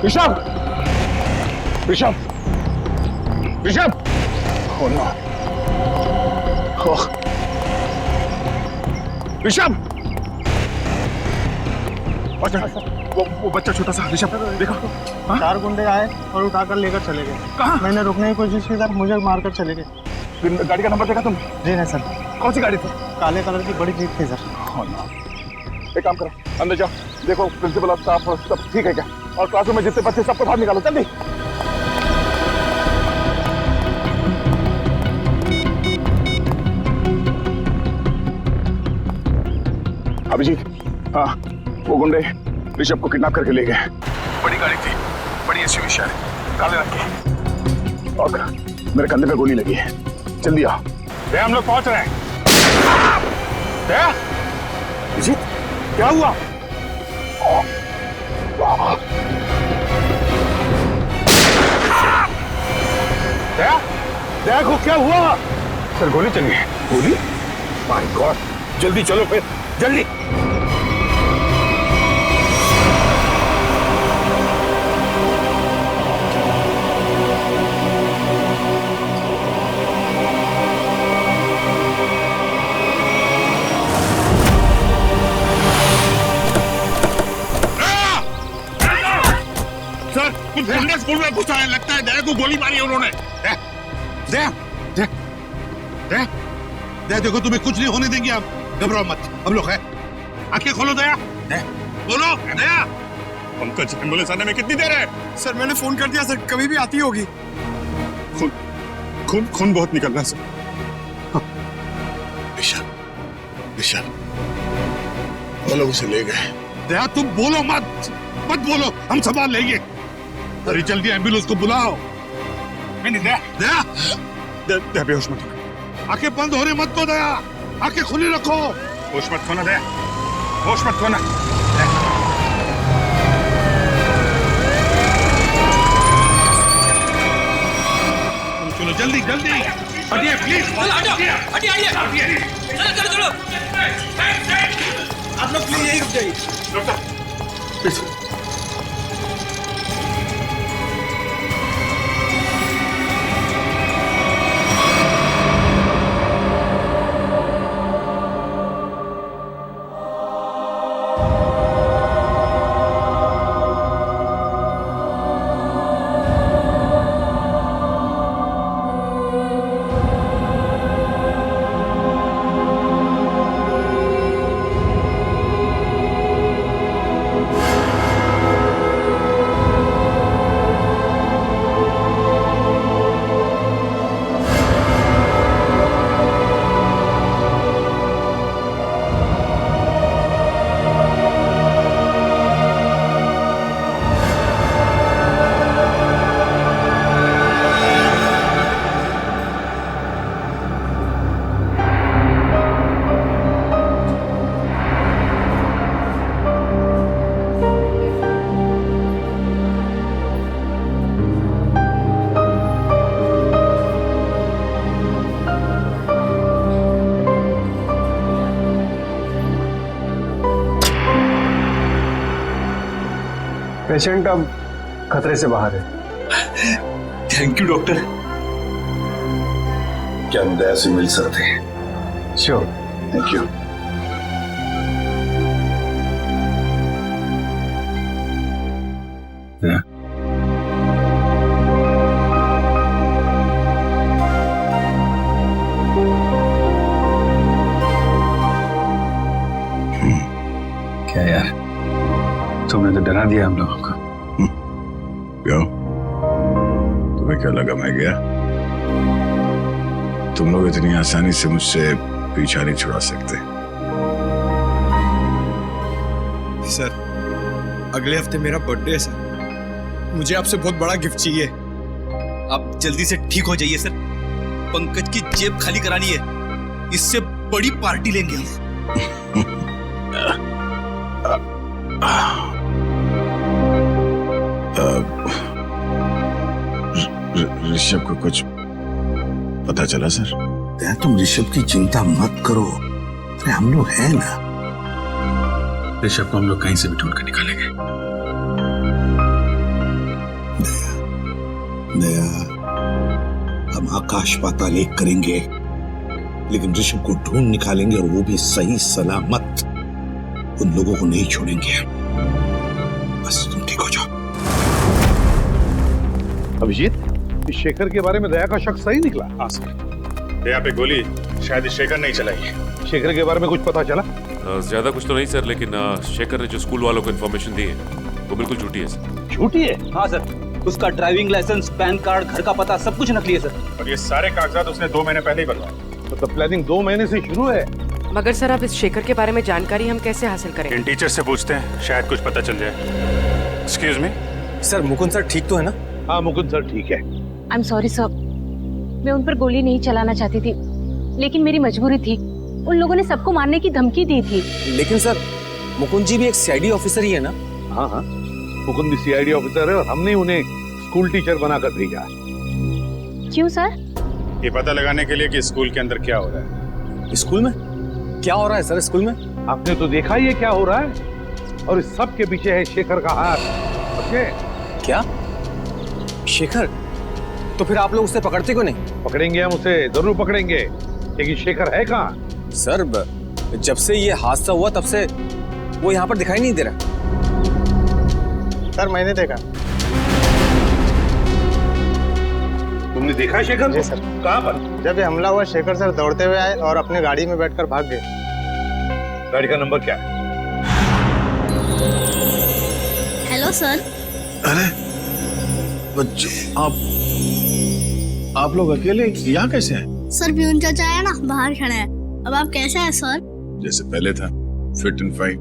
Rishabh, Rishabh, Rishabh, oh no, oh, Rishabh, वो बच्चा छोटा सा ऋषभ देखा? चार गुंडे आए और उठाकर लेकर चले गए। कहाँ? मैंने रुकने की कोशिश की सर, मुझे मारकर चले गए। गाड़ी का नंबर देखा तुम? जी नहीं सर। कौन सी गाड़ी थी? काले कलर की बड़ी जीप थी सर। oh no. एक काम करो, अंदर जाओ, देखो प्रिंसिपल और स्टाफ सब ठीक है क्या, और क्लासरूम में जितने बच्चे सबको बाहर निकालो जल्दी। अभिजीत, हाँ, वो गुंडे ऋषभ को किडनैप करके ले गए। बड़ी गाड़ी थी, बड़ी एसयूवी शायद, काले रंग की, और मेरे कंधे पे गोली लगी है। जल्दी आओ, हम लोग पहुंच रहे हैं। अभिजीत, क्या हुआ? देखो क्या हुआ? सर गोली चली है। गोली? माय गॉड, जल्दी चलो फिर, जल्दी। सर, कुछ गुंडे स्कूल में घुसा है, लगता है दया को गोली मारी है उन्होंने। दया देखो, तुम्हें कुछ नहीं होने देंगे आप, घबराओ मत, हम लोग हैं। आंखें खोलो दया, बोलो दया। पंकज, एम्बुलेंस आने में कितनी देर है? सर मैंने फोन कर दिया सर, कभी भी आती होगी। खून खून खून बहुत निकल रहा है सर। विशाल, विशाल, वो लोग उसे ले गए। दया तुम बोलो मत, मत बोलो, हम संभाल लेंगे। अरे जल्दी एम्बुलेंस को बुलाओ। नहीं दया, दया, दया बेहोश मत होना। आंखें बंद होने मत दो दया, आंखें खुली रखो। होश मत खोना दया, होश मत खोना। चलो जल्दी जल्दी, हटिए प्लीज, हटिए। चलो आप लोग प्लीज यही रुक जाइए। पेशेंट अब खतरे से बाहर है। Thank you doctor. क्या हम दया से मिल सकते हैं? श्योर। Thank you. क्या यार, तुमने तो डरा दिया हम लोगों को। क्यों? तुम्हें क्या लगा मैं गया? तुम लोग इतनी आसानी से मुझसे पीछा नहीं छुड़ा सकते। सर अगले हफ्ते मेरा बर्थडे है सर, मुझे आपसे बहुत बड़ा गिफ्ट चाहिए। आप जल्दी से ठीक हो जाइए सर, पंकज की जेब खाली करानी है, इससे बड़ी पार्टी लेंगे हम। ऋषभ को कुछ पता चला सर? तुम ऋषभ की चिंता मत करो, अरे हम लोग हैं ना। ऋषभ को हम लोग कहीं से भी ढूंढ कर निकालेंगे। दया, हम आकाश पाताल एक करेंगे, लेकिन ऋषभ को ढूंढ निकालेंगे और वो भी सही सलामत। उन लोगों को नहीं छोड़ेंगे। बस तुम ठीक हो जाओ। अभिजीत, इस शेखर के बारे में दया का शक सही निकला? हाँ सर, दया पे गोली शायद शेखर नहीं चलाई। शेखर के बारे में कुछ पता चला? ज्यादा कुछ तो नहीं सर, लेकिन शेखर ने जो स्कूल वालों को इन्फॉर्मेशन दी है वो बिल्कुल झूठी है सर। झूठी है? हाँ सर, उसका ड्राइविंग लाइसेंस, पैन कार्ड, घर का पता सब कुछ नकली है सर। और ये सारे कागजात उसने 2 महीने पहले ही बनवाए। मतलब प्लानिंग 2 महीने से शुरू है। मगर सर, अब इस शेखर के बारे में जानकारी हम कैसे हासिल करें? इन टीचर से पूछते हैं, शायद कुछ पता चल जाए। Excuse me sir, Mukund sir ठीक तो है ना? हाँ मुकुंद सर ठीक है। आई एम सॉरी सर, मैं उन पर गोली नहीं चलाना चाहती थी, लेकिन मेरी मजबूरी थी। उन लोगों ने सबको मारने की धमकी दी थी। लेकिन सर, मुकुंद जी भी एक सीआईडी ऑफिसर ही है ना? हाँ हाँ, मुकुंद भी सीआईडी ऑफिसर है और हमने उन्हें स्कूल टीचर बनाकर भेजा। क्यों सर? ये पता लगाने के लिए कि स्कूल के अंदर क्या हो रहा है। स्कूल में क्या हो रहा है सर? स्कूल में आपने तो देखा ही है क्या हो रहा है, और इस सब के पीछे है शेखर का हाथ। समझे? क्या? शेखर? तो फिर आप लोग उसे पकड़ते क्यों नहीं? पकड़ेंगे, हम उसे जरूर पकड़ेंगे, लेकिन शेखर है कहाँ? सर, जब से ये हादसा हुआ तब से वो यहाँ पर दिखाई नहीं दे रहा। सर मैंने देखा। तुमने देखा शेखर? जी सर। कहाँ पर? जब ये हमला हुआ शेखर सर दौड़ते हुए आए और अपने गाड़ी में बैठकर भाग गए। गाड़ी का नंबर क्या है? Hello sir. अरे बच्चों, आप लोग अकेले यहाँ कैसे हैं? सर प्यून चाचा है ना, बाहर खड़ा है। अब आप कैसे हैं सर? जैसे पहले था, फिट एंड फाइन।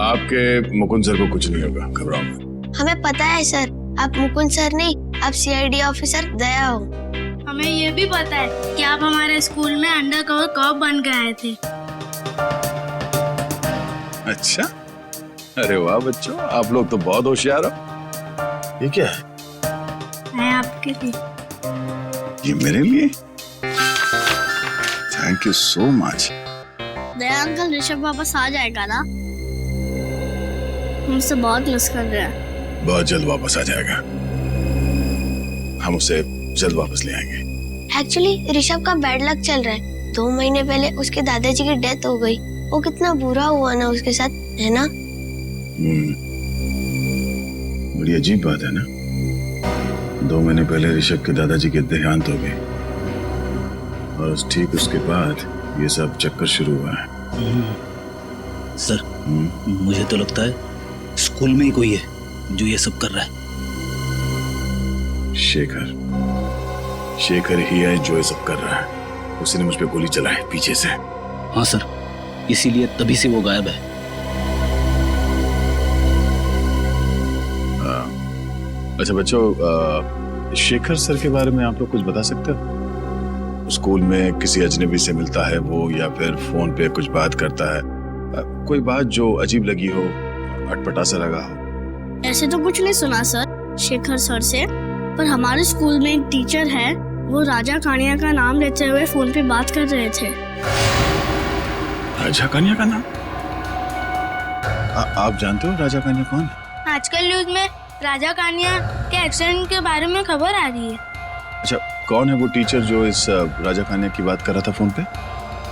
आपके मुकुंद सर को कुछ नहीं होगा, घबराओ मत। हमें पता है सर, आप मुकुंद सर नहीं, आप सीआईडी ऑफिसर दया हो। हमें ये भी पता है कि आप हमारे स्कूल में अंडर कवर कॉप बन के आए थे। अच्छा, अरे वाह बच्चों, आप लोग तो बहुत होशियार हो। ये क्या है? मैं आपके लिए। ये मेरे लिए? Thank you so much. Daya uncle, Rishabh वापस आ जाएगा ना? हमसे बहुत मिस कर रहे हैं। बहुत जल्द वापस आ जाएगा, हम उसे जल्द वापस ले आएंगे। एक्चुअली ऋषभ का बैड लक चल रहा है। 2 महीने पहले उसके दादाजी की डेथ हो गई। वो कितना बुरा हुआ ना उसके साथ, है ना? बड़ी अजीब बात है ना। 2 महीने पहले ऋषभ के दादाजी के देहांत हो गए और ठीक उसके बाद ये सब चक्कर शुरू हुआ है। सर, मुझे तो लगता है स्कूल में ही कोई है जो ये सब कर रहा है। शेखर ही है जो ये सब कर रहा है। उसने मुझ पे गोली चलाई पीछे से। हाँ सर, इसीलिए तभी से वो गायब है। अच्छा बच्चों, शेखर सर के बारे में आप लोग कुछ बता सकते हो? स्कूल में किसी अजनबी से मिलता है वो, या फिर फोन पे कुछ बात करता है? कोई बात जो अजीब लगी हो, अटपटा सा लगा हो? ऐसे तो कुछ नहीं सुना सर शेखर सर से, पर हमारे स्कूल में एक टीचर है, वो राजा कानिया का नाम लेते हुए फोन पे बात कर रहे थे। राजा कानिया का नाम? आप जानते हो राजा कानिया कौन है? आजकल न्यूज में राजा कानिया के एक्सीडेंट के बारे में खबर आ रही है। अच्छा, कौन है वो टीचर जो इस राजा कानिया की बात कर रहा था फोन पे?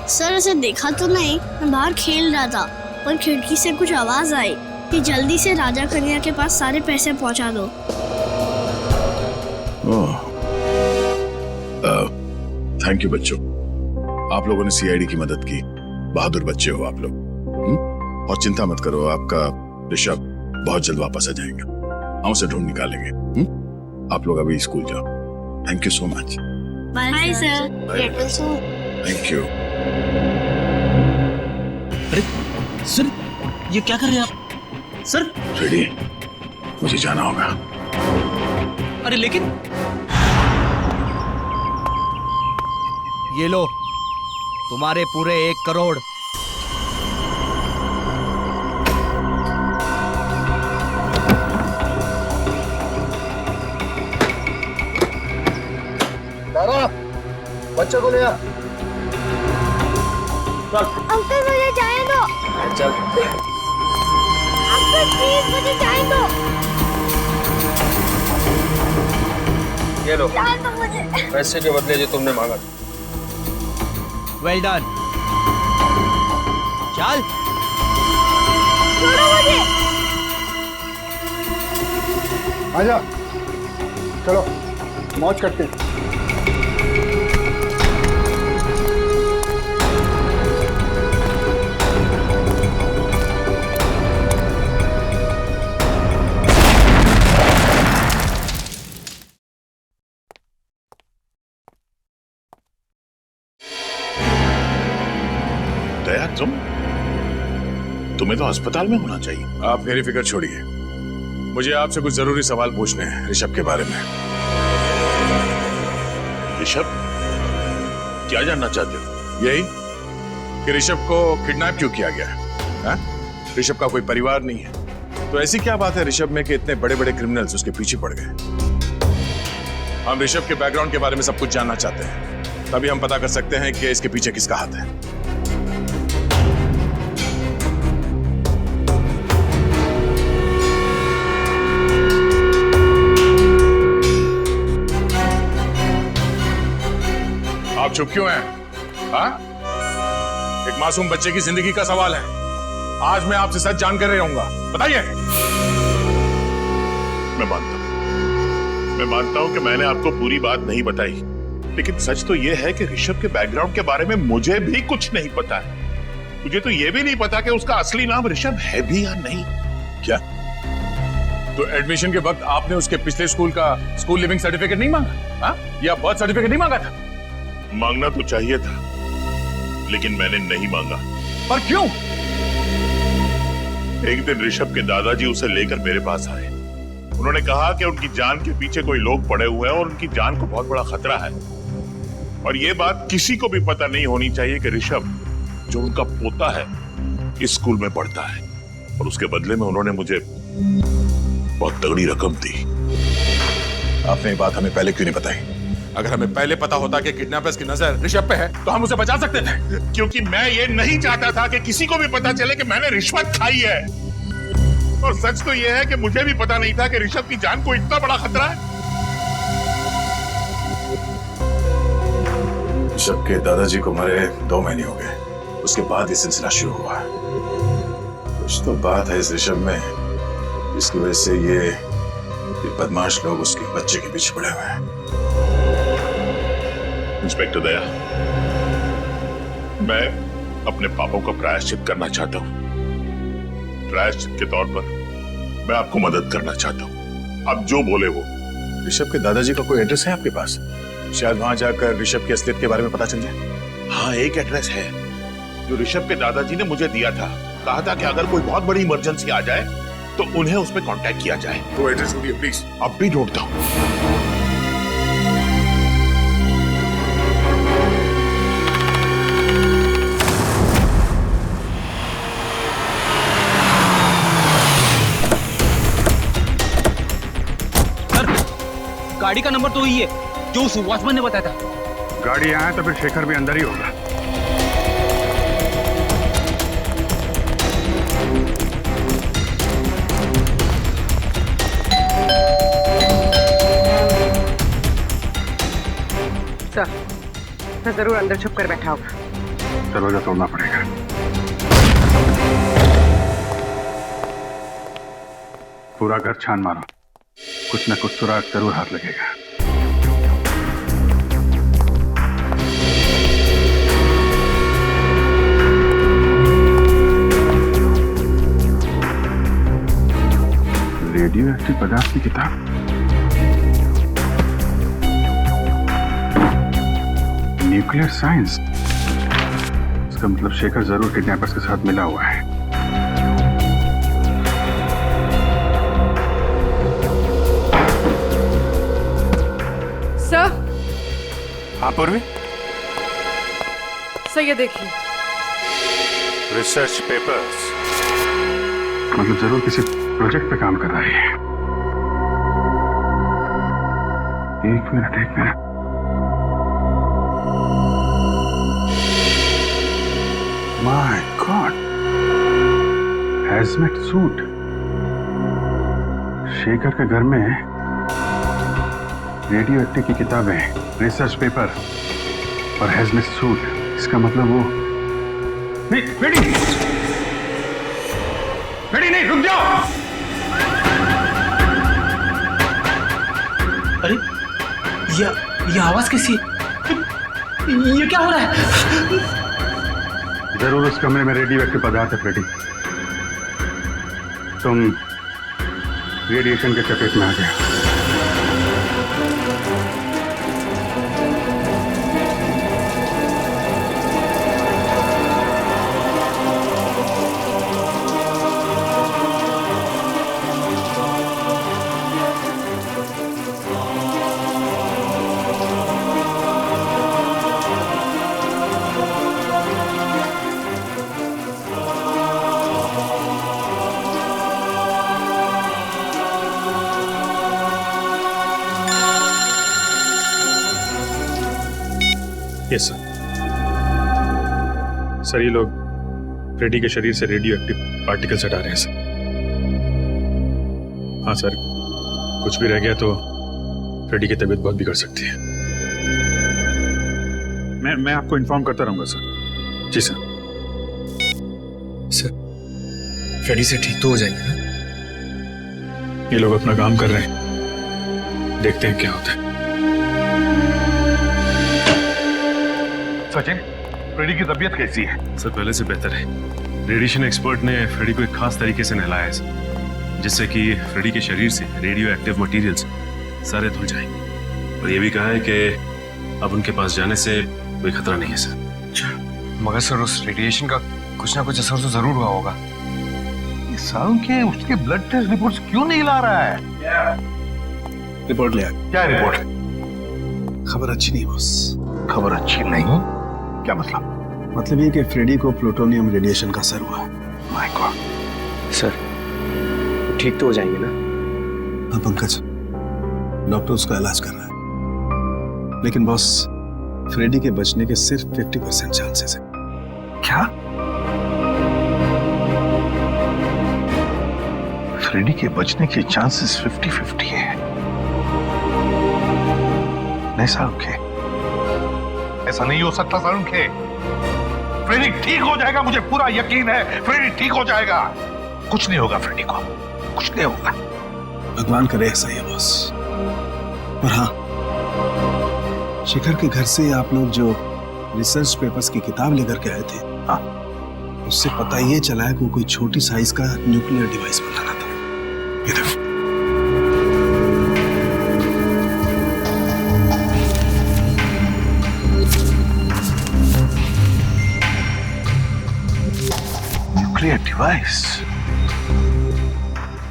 सर उसे देखा तो नहीं, मैं बाहर खेल रहा था, पर खिड़की से कुछ आवाज आई कि जल्दी से राजा कन्या के पास सारे पैसे पहुंचा दो। थैंक यू बच्चों, आप लोगों ने सीआईडी की मदद की। बहादुर बच्चे हो आप लोग। और चिंता मत करो, आपका ऋषभ बहुत जल्द वापस आ जाएगा। हम उसे ढूंढ निकालेंगे। आप लोग अभी स्कूल जाओ। Thank you so much. Bye sir. Thank you. अरे सर, ये क्या कर रहे हैं आप? सर रेडी, मुझे जाना होगा। अरे लेकिन ये लो, तुम्हारे पूरे 1 करोड़। बच्चों को ले आ। अंकल मुझे जाने दो। चल। अंकल प्लीज मुझे जाने दो। ये लो तो मुझे पैसे के बदले जो तुमने मांगा था। Well done. चल छोड़ो मुझे। आजा, चलो मौज करते हैं। दया, तुम्हें तो अस्पताल में होना चाहिए। आप मेरी फिक्र छोड़िए, मुझे आपसे कुछ जरूरी सवाल पूछने हैं ऋषभ के बारे में। ऋषभ, क्या जानना चाहते हो? यही कि ऋषभ को किडनैप क्यों किया गया है? ऋषभ का कोई परिवार नहीं है, तो ऐसी क्या बात है ऋषभ में कि इतने बड़े बड़े क्रिमिनल्स उसके पीछे पड़ गए? हम ऋषभ के बैकग्राउंड के बारे में सब कुछ जानना चाहते हैं, तभी हम पता कर सकते हैं कि इसके पीछे किसका हाथ है। आप चुप क्यों हैं? हाँ? एक मासूम बच्चे की जिंदगी का सवाल है। आज मैं आपसे सच जानकर रहूंगा, बताइए। मैं मानता हूं कि मैंने आपको पूरी बात नहीं बताई, लेकिन सच तो यह है कि ऋषभ के बैकग्राउंड के बारे में मुझे भी कुछ नहीं पता है। मुझे तो यह भी नहीं पता कि उसका असली नाम ऋषभ है भी या नहीं। क्या? तो एडमिशन के वक्त आपने उसके पिछले स्कूल का स्कूल लिविंग सर्टिफिकेट नहीं मांगा? हाँ? या बर्थ सर्टिफिकेट नहीं मांगा था? मांगना तो चाहिए था, लेकिन मैंने नहीं मांगा। पर क्यों? एक दिन ऋषभ के दादाजी उसे लेकर मेरे पास आए। उन्होंने कहा कि उनकी जान के पीछे कोई लोग पड़े हुए हैं और उनकी जान को बहुत बड़ा खतरा है, और यह बात किसी को भी पता नहीं होनी चाहिए कि ऋषभ, जो उनका पोता है, इस स्कूल में पढ़ता है। और उसके बदले में उन्होंने मुझे बहुत तगड़ी रकम दी। आपने ये बात हमें पहले क्यों नहीं बताई? अगर हमें पहले पता होता कि किडनैपर्स की नजर ऋषभ पे है, तो हम उसे बचा सकते थे। क्योंकि मैं ये नहीं चाहता था कि किसी को भी पता चले कि मैंने रिश्वत खाई है। और सच तो यह है कि मुझे भी पता नहीं था कि ऋषभ की जान को इतना बड़ा खतरा है। ऋषभ के दादाजी को मरे 2 महीने हो गए, उसके बाद ये सिलसिला शुरू हुआ। कुछ तो बात है इस ऋषभ में, जिसकी वजह से ये बदमाश लोग उसके बच्चे के पीछे पड़े हुए हैं। इंस्पेक्टर दया, मैं अपने पापों का प्रायश्चित करना चाहता हूं। प्रायश्चित के तौर पर मैं आपको मदद करना चाहता हूं। आप जो बोले वो। ऋषभ के दादाजी का कोई एड्रेस है आपके पास? शायद वहां जाकर ऋषभ की असलियत के बारे में पता चल जाए। हाँ, एक एड्रेस है जो ऋषभ के दादाजी ने मुझे दिया था। कहा था कि अगर कोई बहुत बड़ी इमरजेंसी आ जाए तो उन्हें उस पर कांटेक्ट किया जाए। तो एड्रेस ढूंढिए प्लीज। अब भी ढूंढता हूं। गाड़ी का नंबर तो ही है जो उस वॉचमैन ने बताया था। गाड़ी आए तो फिर शेखर भी अंदर ही होगा। सर जरूर अंदर छुप कर बैठा होगा। दरवाजा तोड़ना पड़ेगा। पूरा घर छान मारो, कुछ न कुछ सुराग जरूर हाथ लगेगा। रेडियो एक्टिव पदार्थ की किताब, न्यूक्लियर साइंस। इसका मतलब शेखर जरूर किडनैपर्स के साथ मिला हुआ है। सर। हाँ पूर्वी। सर ये देखिए, रिसर्च पेपर्स। मतलब जरूर किसी प्रोजेक्ट पे काम कर रहा है। एक minute. My God, hazmat suit. Shekhar के घर में रेडियो एक्टिव की किताबें, रिसर्च पेपर और हैजनेस सूट। इसका मतलब वो नहीं, फ्रेडी नहीं, रुक जाओ। अरे ये आवाज कैसी है? ये क्या हो रहा है? जरूर उस कमरे में रेडियो एक्टिव पदार्थ है फ्रेडी। तुम रेडिएशन के चपेट में आ गए। Yes sir. सर ये लोग फ्रेडी के शरीर से रेडियो एक्टिव पार्टिकल्स हटा रहे हैं सर। हाँ सर, कुछ भी रह गया तो फ्रेडी की तबीयत बहुत बिगड़ सकती है। मैं आपको इन्फॉर्म करता रहूंगा सर। जी सर। सर फ्रेडी से ठीक तो हो जाएंगे ना? ये लोग अपना काम कर रहे हैं, देखते हैं क्या होता है। सचिन, फ्रेडी की तबीयत कैसी है? सर पहले से बेहतर है। रेडिएशन एक्सपर्ट ने फ्रेडी को एक खास तरीके से नहलाया है सर, जिससे कि फ्रेडी के शरीर से रेडियो एक्टिव मटेरियल्स सारे धुल जाएंगे। और ये भी कहा है कि अब उनके पास जाने से कोई खतरा नहीं है सर। मगर सर उस रेडिएशन का कुछ ना कुछ असर तो जरूर हुआ होगा। के उसके ब्लड टेस्ट रिपोर्ट्स क्यों नहीं ला रहा है? रिपोर्ट ले आ। क्या रिपोर्ट? खबर अच्छी नहीं बॉस। खबर अच्छी नहीं? क्या मतलब? मतलब ये कि फ्रेडी को प्लूटोनियम रेडिएशन का असर हुआ। My God. सर ठीक तो हो जाएंगे ना? हाँ पंकज, डॉक्टर उसका इलाज कर रहा है, लेकिन बॉस फ्रेडी के बचने के सिर्फ 50% चांसेस है। क्या? फ्रेडी के बचने के चांसेस 50-50 है? नहीं सारुखे, ऐसा नहीं हो सकता सारुखे। फ्रेडी ठीक हो जाएगा, मुझे पूरा यकीन है फ्रेडी ठीक हो जाएगा। कुछ नहीं होगा फ्रेडी को, कुछ नहीं होगा। भगवान करे ऐसा ही बॉस। और हाँ, शेखर के घर से आप लोग जो रिसर्च पेपर्स की किताब लेकर के आए थे, हाँ, उससे पता ये चला है कि वो कोई छोटी साइज का न्यूक्लियर डिवाइस बनाना था। ये देखो। Nuclear device?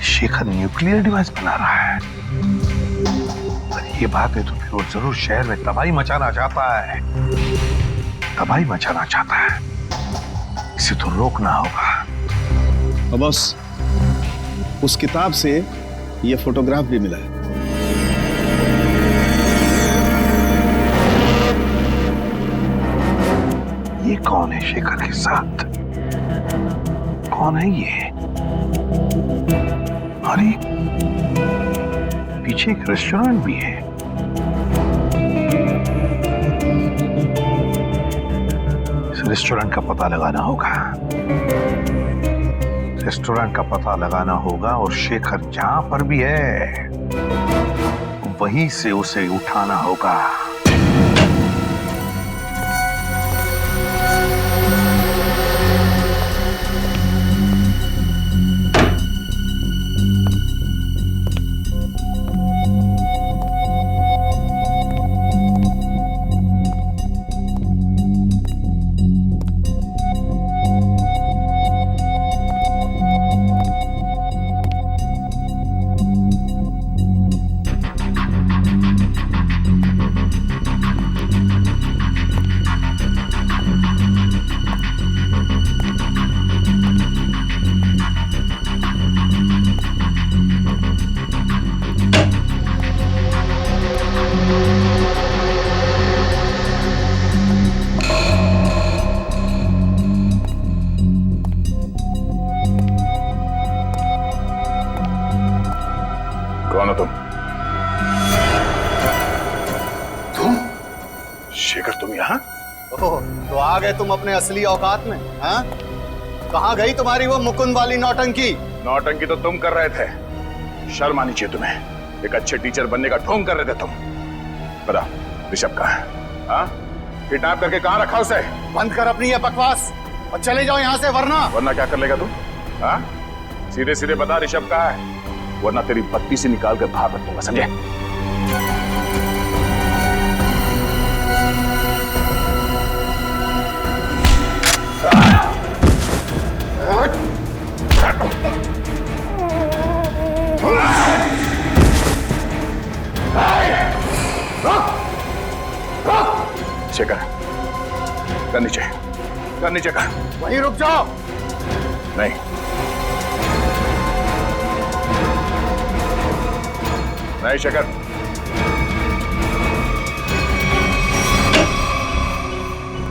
Shekhar nuclear device बना रहा है? ये बात है तो फिर वो जरूर शहर में तबाही मचाना चाहता है। तबाही मचाना चाहता है, इसे तो रोकना होगा। और बॉस, उस किताब से ये फोटोग्राफ भी मिला है। ये कौन है शेखर के साथ? कौन है ये? अरे पीछे एक रेस्टोरेंट भी है। इस रेस्टोरेंट का पता लगाना होगा। रेस्टोरेंट का पता लगाना होगा और शेखर जहां पर भी है वहीं से उसे उठाना होगा। गए तुम अपने असली औकात में? हाँ, कहाँ गई तुम्हारी वो मुकुंद वाली नौटंकी? नौटंकी तो तुम कर रहे थे, शर्म आनी चाहिए तुम्हें। एक अच्छे टीचर बनने का ढोंग कर रहे थे तुम। बता ऋषभ कहाँ है? हाँ, किडनैप करके कहाँ रखा उसे? बंद कर अपनी ये बकवास और चले जाओ यहाँ से, वरना क्या कर लेगा तू? हाँ, सीधे सीधे बता ऋषभ कहाँ है, वरना तेरी बत्ती से निकाल कर बाहर रख दूंगा, समझे? शेखर, कर नीचे कर। वहीं रुक जाओ। नहीं, शेखर।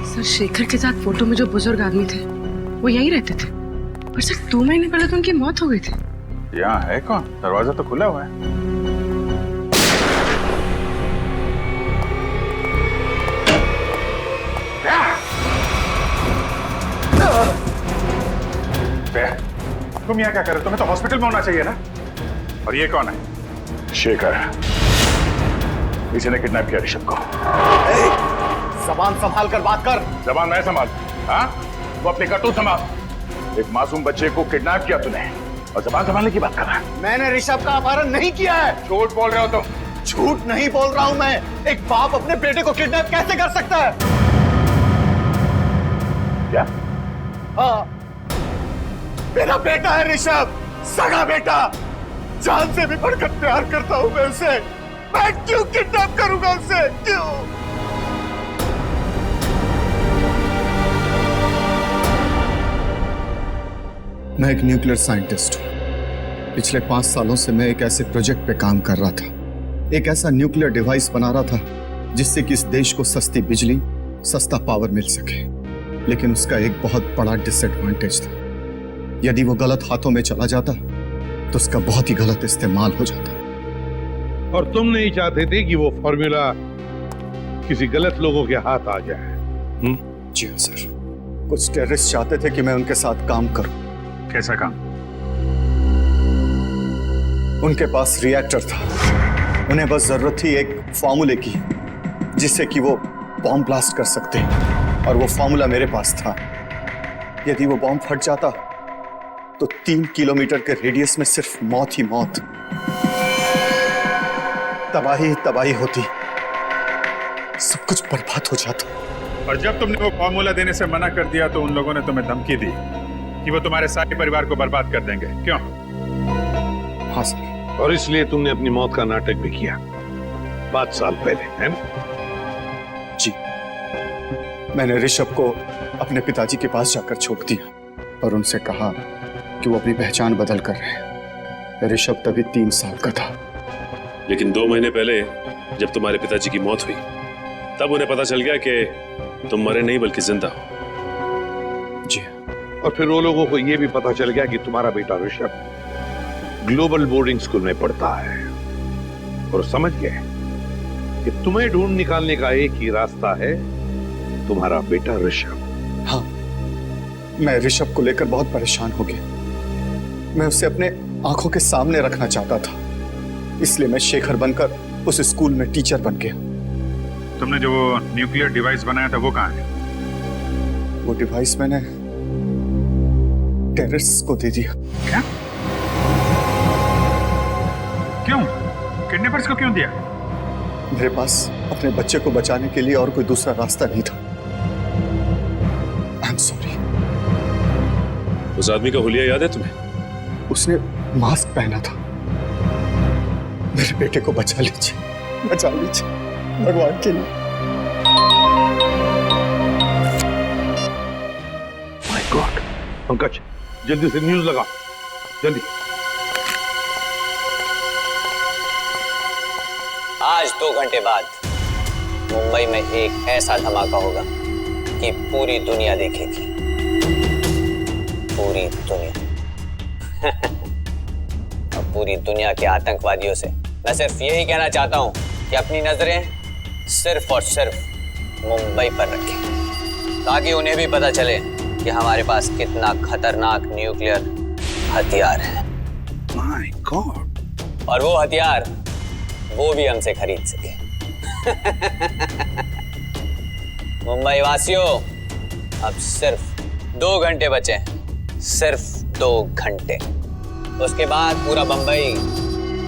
सर, शेखर के साथ फोटो में जो बुजुर्ग आदमी थे वो यहीं रहते थे, पर सर 2 महीने पहले तो उनकी मौत हो गई थी। यहाँ है कौन? दरवाजा तो खुला हुआ है। तुम यहाँ क्या कर रहे हो? तुम्हें तो हॉस्पिटल में होना चाहिए ना। और ये कौन है? शेखर, इसी ने किडनैप किया ऋषभ को। जबान संभाल कर बात कर। जबान मैं संभाल? हाँ, वो अपनी करतूत संभाल। एक मासूम बच्चे को किडनैप किया तूने और जबान संभालने की बात कर रहा है। मैंने ऋषभ का अपहरण नहीं किया है। झूठ बोल रहे हो तुम। झूठ नहीं बोल रहा हूं मैं। एक बाप अपने बेटे को किडनैप कैसे कर सकता है? क्या? हाँ, मेरा बेटा है ऋषभ, सगा बेटा। जान से भी बढ़कर प्यार करता हूं मैं उसे। मैं क्यों किडनैप करूंगा उसे? क्यों? मैं एक न्यूक्लियर साइंटिस्ट हूं। पिछले 5 सालों से मैं एक ऐसे प्रोजेक्ट पे काम कर रहा था, एक ऐसा न्यूक्लियर डिवाइस बना रहा था जिससे कि इस देश को सस्ती बिजली, सस्ता पावर मिल सके। लेकिन उसका एक बहुत बड़ा डिसएडवांटेज था। यदि वो गलत हाथों में चला जाता तो उसका बहुत ही गलत इस्तेमाल हो जाता। और तुम नहीं चाहते थे कि वो फॉर्मूला किसी गलत लोगों के हाथ आ जाए? जी हाँ सर, कुछ टेररिस्ट चाहते थे कि मैं उनके साथ काम करूं। कैसा काम? उनके पास रिएक्टर था, उन्हें बस जरूरत थी एक फॉर्मूले की जिससे कि वो बॉम्ब ब्लास्ट कर सकते, और वो फॉर्मूला मेरे पास था। यदि वो बॉम्ब फट जाता तो 3 किलोमीटर के रेडियस में सिर्फ मौत ही मौत, तबाही तबाही होती, सब कुछ बर्बाद हो जाता। और जब तुमने वो फॉर्मूला देने से मना कर दिया तो उन लोगों ने तुम्हें धमकी दी कि वो तुम्हारे सारे परिवार को बर्बाद कर देंगे, क्यों? हाँ सर। और इसलिए तुमने अपनी मौत का नाटक भी किया 5 साल पहले, है ना? जी, मैंने ऋषभ को अपने पिताजी के पास जाकर छोड़ दिया और उनसे कहा कि वो अपनी पहचान बदल कर रहे हैं। ऋषभ तभी 3 साल का था। लेकिन 2 महीने पहले जब तुम्हारे पिताजी की मौत हुई तब उन्हें पता चल गया कि तुम मरे नहीं बल्कि जिंदा हो। जी। और फिर वो लोगों को यह भी पता चल गया कि तुम्हारा बेटा ऋषभ ग्लोबल बोर्डिंग स्कूल में पढ़ता है, और समझ गए कि तुम्हें ढूंढ निकालने का एक ही रास्ता है, तुम्हारा बेटा ऋषभ। हाँ, मैं ऋषभ को लेकर बहुत परेशान हो गया। मैं उसे अपने आंखों के सामने रखना चाहता था, इसलिए मैं शेखर बनकर उस स्कूल में टीचर बन गया। तुमने जो वो न्यूक्लियर डिवाइस बनाया था वो कहाँ है? वो डिवाइस मैंने टेररिस्ट्स को दे दिया। क्या? क्यों? किडनैपर्स को क्यों दिया? मेरे पास अपने बच्चे को बचाने के लिए और कोई दूसरा रास्ता नहीं था। I am sorry. उस आदमी का हुलिया याद है तुम्हें? उसने मास्क पहना था। मेरे बेटे को बचा लीजिए, बचा लीजिए, भगवान के लिए। My God. पंकज, जल्दी से न्यूज़ लगा, जल्दी। आज 2 घंटे बाद मुंबई में एक ऐसा धमाका होगा कि पूरी दुनिया देखेगी। पूरी दुनिया। और पूरी दुनिया के आतंकवादियों से मैं सिर्फ यही कहना चाहता हूं कि अपनी नजरें सिर्फ और सिर्फ मुंबई पर रखें। ताकि उन्हें भी पता चले कि हमारे पास कितना खतरनाक न्यूक्लियर हथियार है। My God. और वो हथियार वो भी हमसे खरीद सके। मुंबई वासियों, अब सिर्फ 2 घंटे बचे हैं, सिर्फ 2 घंटे। उसके बाद पूरा बंबई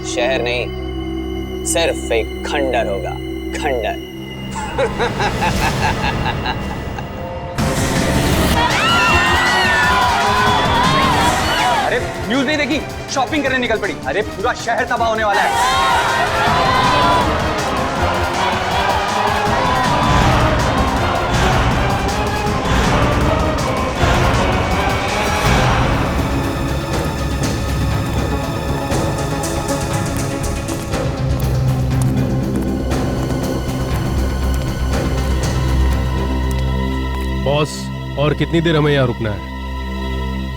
शहर नहीं, सिर्फ एक खंडर होगा, खंडर। अरे न्यूज़ नहीं देखी? शॉपिंग करने निकल पड़ी। अरे पूरा शहर तबाह होने वाला है। बॉस, और कितनी देर हमें यहाँ रुकना है?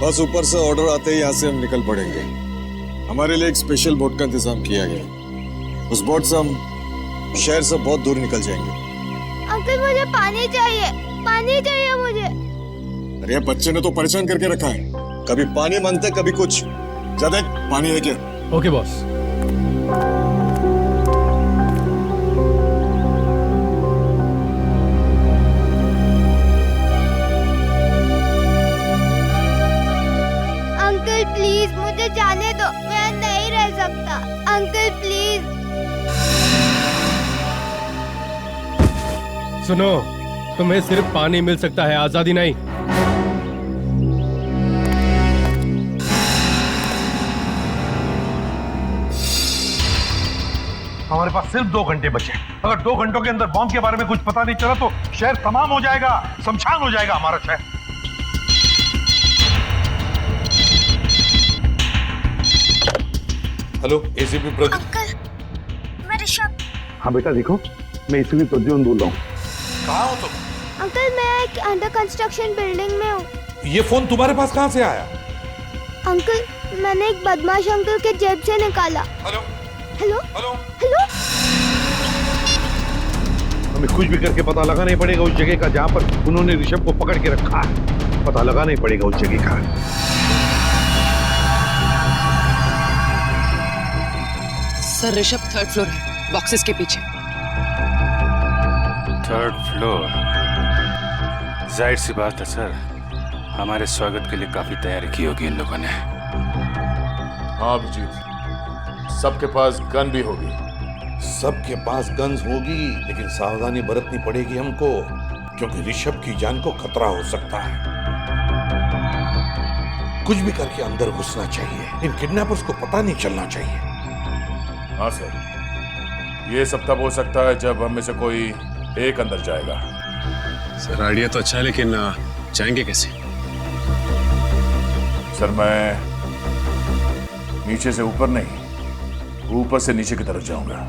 बस ऊपर से ऑर्डर आते ही यहाँ से हम निकल पड़ेंगे। हमारे लिए एक स्पेशल बोट का इंतजाम किया गया। उस बोट से हम शहर से बहुत दूर निकल जाएंगे। अंकल मुझे पानी चाहिए, पानी चाहिए मुझे। अरे बच्चे ने तो परेशान करके रखा है, कभी पानी मांगते कभी कुछ। ज्यादा पानी है क्या? Okay boss. प्लीज मुझे जाने दो, मैं नहीं रह सकता। Uncle please. सुनो, तुम्हें सिर्फ पानी मिल सकता है, आजादी नहीं। हमारे पास सिर्फ 2 घंटे बचे। अगर 2 घंटों के अंदर बॉम्ब के बारे में कुछ पता नहीं चला तो शहर तमाम हो जाएगा, शमशान हो जाएगा हमारा शहर। Hello, ACP Pradeep. अंकल, मैं ऋषभ। हाँ बेटा देखो, मैं इसीलिए प्रद्युम्न बोल रहा हूँ। कहाँ हो तुम? अंकल मैं एक अंडर कंस्ट्रक्शन बिल्डिंग में हूँ। ये फोन तुम्हारे पास कहाँ से आया? अंकल मैंने एक बदमाश अंकल के जेब से निकाला। Hello hello hello hello. हमें कुछ भी करके पता लगाना ही पड़ेगा उस जगह का जहाँ पर उन्होंने ऋषभ को पकड़ के रखा है। पता लगाना ही पड़ेगा उस जगह का। सर ऋषभ 3rd फ्लोर है, बॉक्सेस के पीछे। 3rd floor? जाहिर सी बात है सर, हमारे स्वागत के लिए काफी तैयारी की होगी इन लोगों ने। हाँ अभिजीत, सबके पास गन भी होगी। सबके पास गन्स होगी, लेकिन सावधानी बरतनी पड़ेगी हमको, क्योंकि ऋषभ की जान को खतरा हो सकता है। कुछ भी करके अंदर घुसना चाहिए, इन किडनैपर्स को पता नहीं चलना चाहिए। हाँ सर, ये सब तब हो सकता है जब हम में से कोई एक अंदर जाएगा। सर आइडिया तो अच्छा है, लेकिन जाएंगे कैसे? सर मैं नीचे से ऊपर नहीं, ऊपर से नीचे की तरफ जाऊंगा।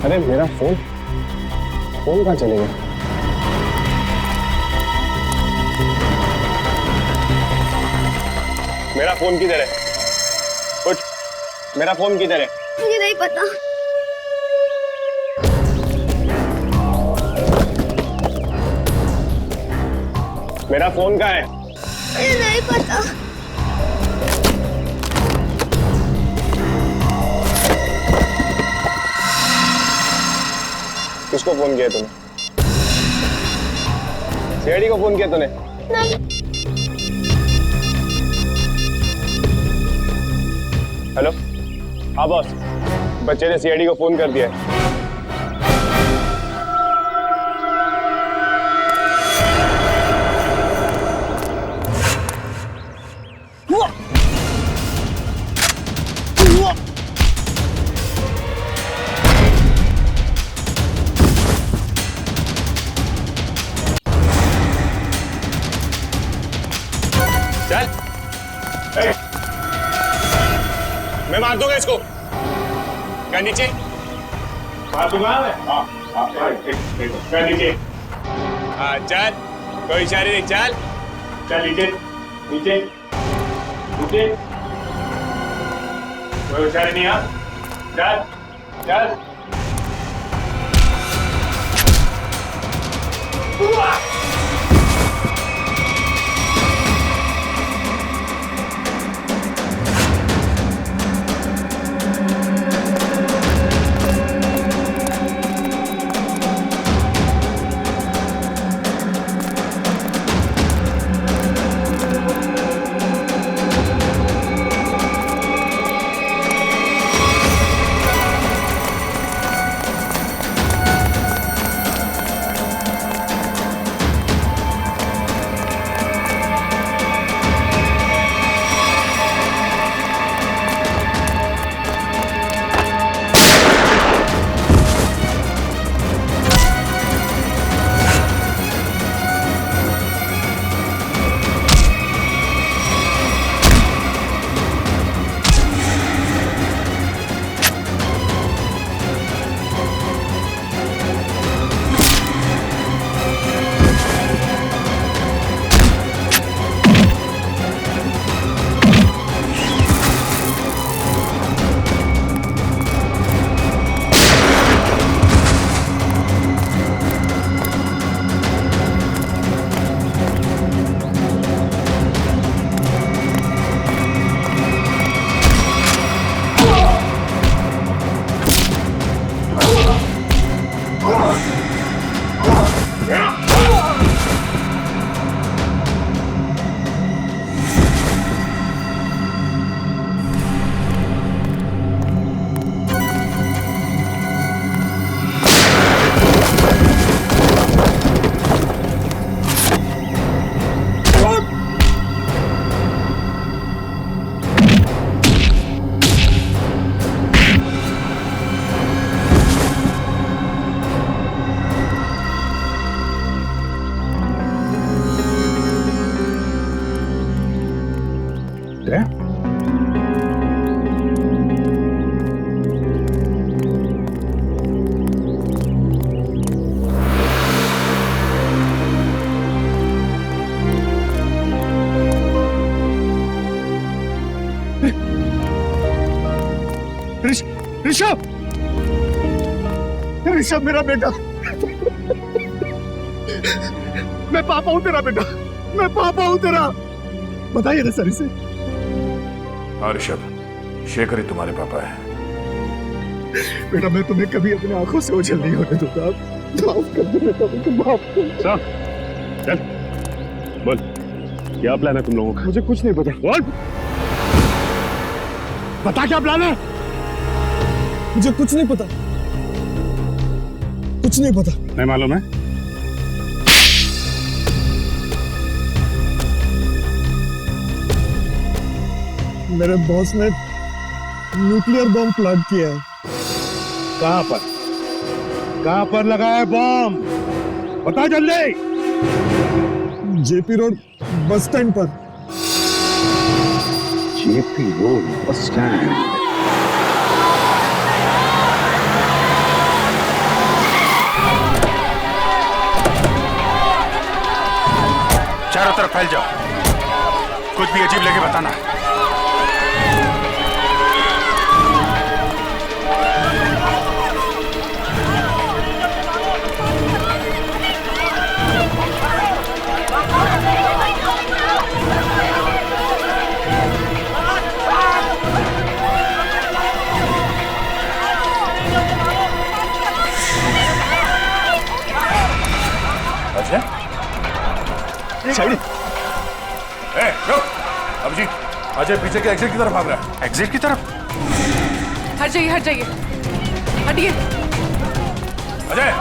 अरे मेरा फोन कहाँ चले गया? मेरा फोन किधर है? उठ, मेरा फोन किधर है? मुझे नहीं पता। मेरा फोन कहाँ है? मुझे नहीं पता। किसको फोन किया तूने? सीआईडी को फोन किया तूने? नहीं। हेलो, हाँ बॉस, बच्चे ने सीआईडी को फोन कर दिया है। मैं मार दूंगा इसको। क्या नीचे? मार दूंगा मैं। नीचे। हाँ चल, कोई इशारे नहीं, चल चल नीचे नीचे नीचे, कोई इशारे नहीं। हाँ चल चल। ऋषभ, ऋषभ मेरा बेटा, मैं पापा हूं तेरा बेटा, मैं पापा हूं तेरा। बताइए ना सर इसे। हाँ ऋषभ, शेखर ही तुम्हारे पापा है। बेटा मैं तुम्हें कभी अपनी आंखों से ओझल नहीं होने दूंगा। माफ कर दो बेटा, मुझे माफ कर। चल बोल, क्या प्लान है तुम लोगों का? मुझे कुछ नहीं पता। बोल, बता क्या प्लान है? मुझे कुछ नहीं पता, कुछ नहीं पता। नहीं मालूम है? मेरे बॉस ने न्यूक्लियर बॉम्ब प्लांट किया है। कहां पर? कहां पर लगा है बॉम्ब? बता जल्दी। जेपी रोड बस स्टैंड पर। JP road bus stand. चारों तरफ फैल जाओ, कुछ भी अजीब लगे बताना। साइड। रुक, अभिजीत, अजय पीछे के एग्जिट की तरफ भाग रहा है। एग्जिट की तरफ? हट जाइए, हट जाइए, हटिए। अजय,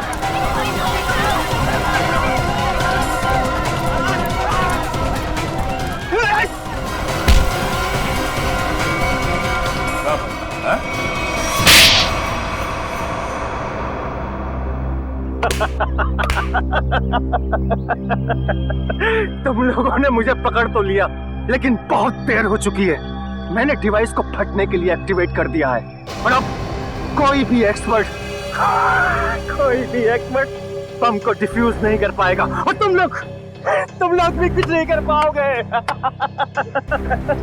तुम लोगों ने मुझे पकड़ तो लिया, लेकिन बहुत देर हो चुकी है। मैंने डिवाइस को फटने के लिए एक्टिवेट कर दिया है और अब कोई भी एक्सपर्ट बम को डिफ्यूज नहीं कर पाएगा और तुम लोग भी कुछ नहीं कर पाओगे।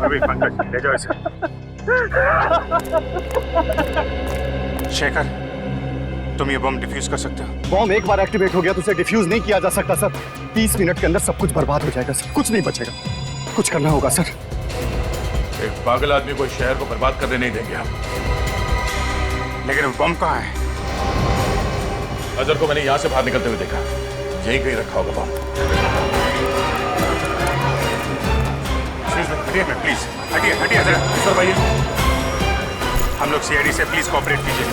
अभी पंकज ले जाओ इसे। शेखर, तुम ये बम डिफ्यूज कर सकते हो? बॉम्ब एक बार एक्टिवेट हो गया तो उसे डिफ्यूज नहीं किया जा सकता सर। 30 मिनट के अंदर सब कुछ बर्बाद हो जाएगा सर, कुछ नहीं बचेगा। कुछ करना होगा सर। एक पागल आदमी को शहर को बर्बाद करने नहीं देंगे हम। लेकिन वो बम कहाँ है? अजहर को मैंने यहां से बाहर निकलते हुए देखा, यहीं कहीं रखा होगा बम। हटिए प्लीज, हटिए जरा। सर भाई, हम लोग सीआईडी से प्लीज कोऑपरेट कीजिए।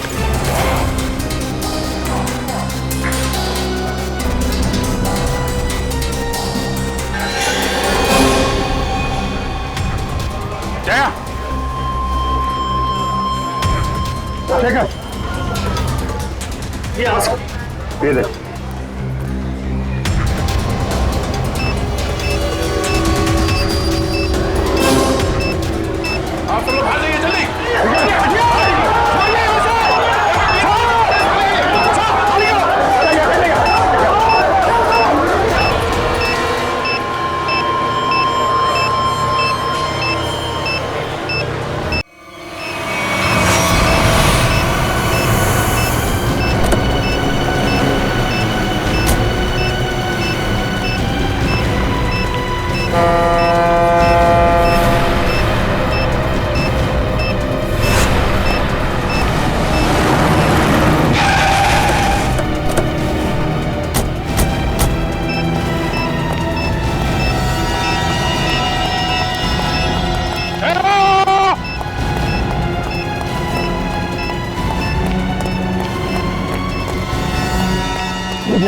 जया, ये ले। आप सब लोग आ जाइए जल्दी।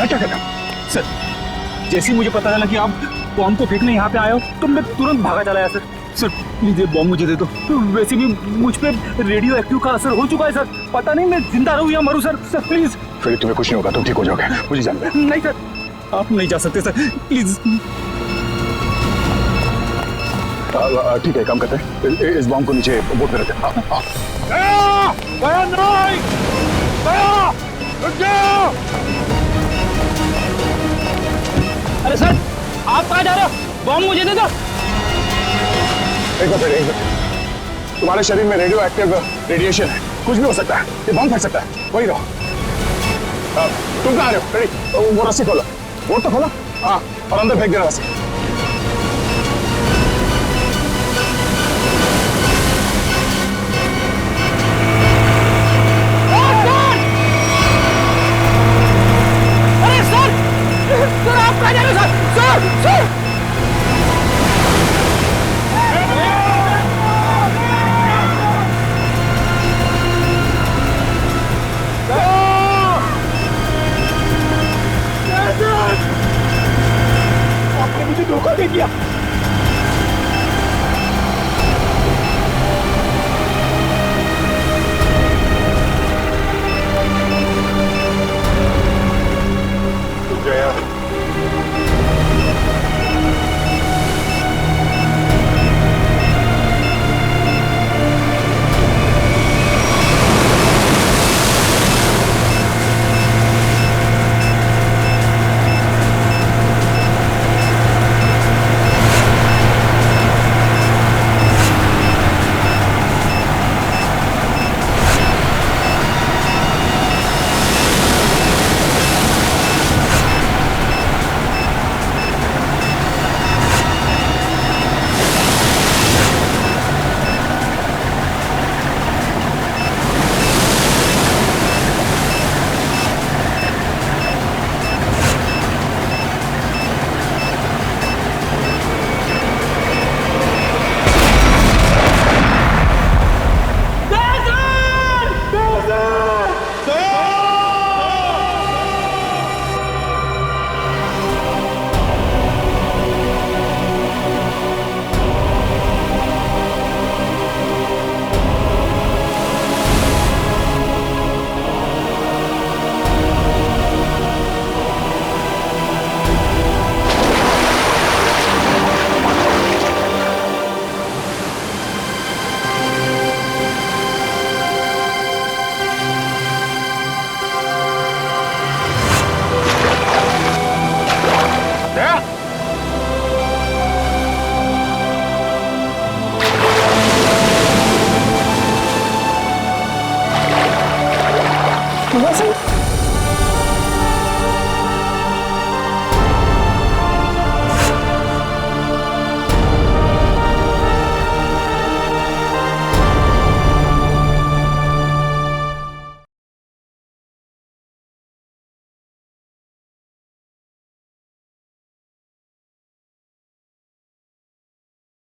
क्या कर रहा? सर, जैसे ही मुझे पता चला कि आप बॉम्ब को फेंकने यहाँ पे आए हो तो मैं तुरंत भागा चला आया सर। सर प्लीज ये बॉम्ब मुझे दे दो। वैसे भी मुझ पे रेडियो एक्टिव का असर हो चुका है सर। पता नहीं मैं जिंदा रहूं या मरूं सर। Sir please. फिर तुम्हें कुछ नहीं होगा, तुम ठीक हो जाओगे, मुझे जाने दो। नहीं सर, आप नहीं जा सकते सर, प्लीज। ठीक है, काम करते हैं, इस बॉम्ब को नीचे बोट में रखते हैं। अरे सर, आप कहाँ जा रहे हो? बॉम्ब मुझे दे दो। एक बार तुम्हारे शरीर में रेडियो एक्टिव रेडिएशन है, कुछ भी हो सकता है, ये बॉम्ब फट सकता है। वही रहो। तुम कहाँ आ रहे हो? रेडी? वो रस्सी खोलो, बोट तो खोलो। हाँ, और अंदर फेंक देना रस्सी। सर आप कहाँ जा रहे हो? सर सर आपने मुझे धोखा दे दिया।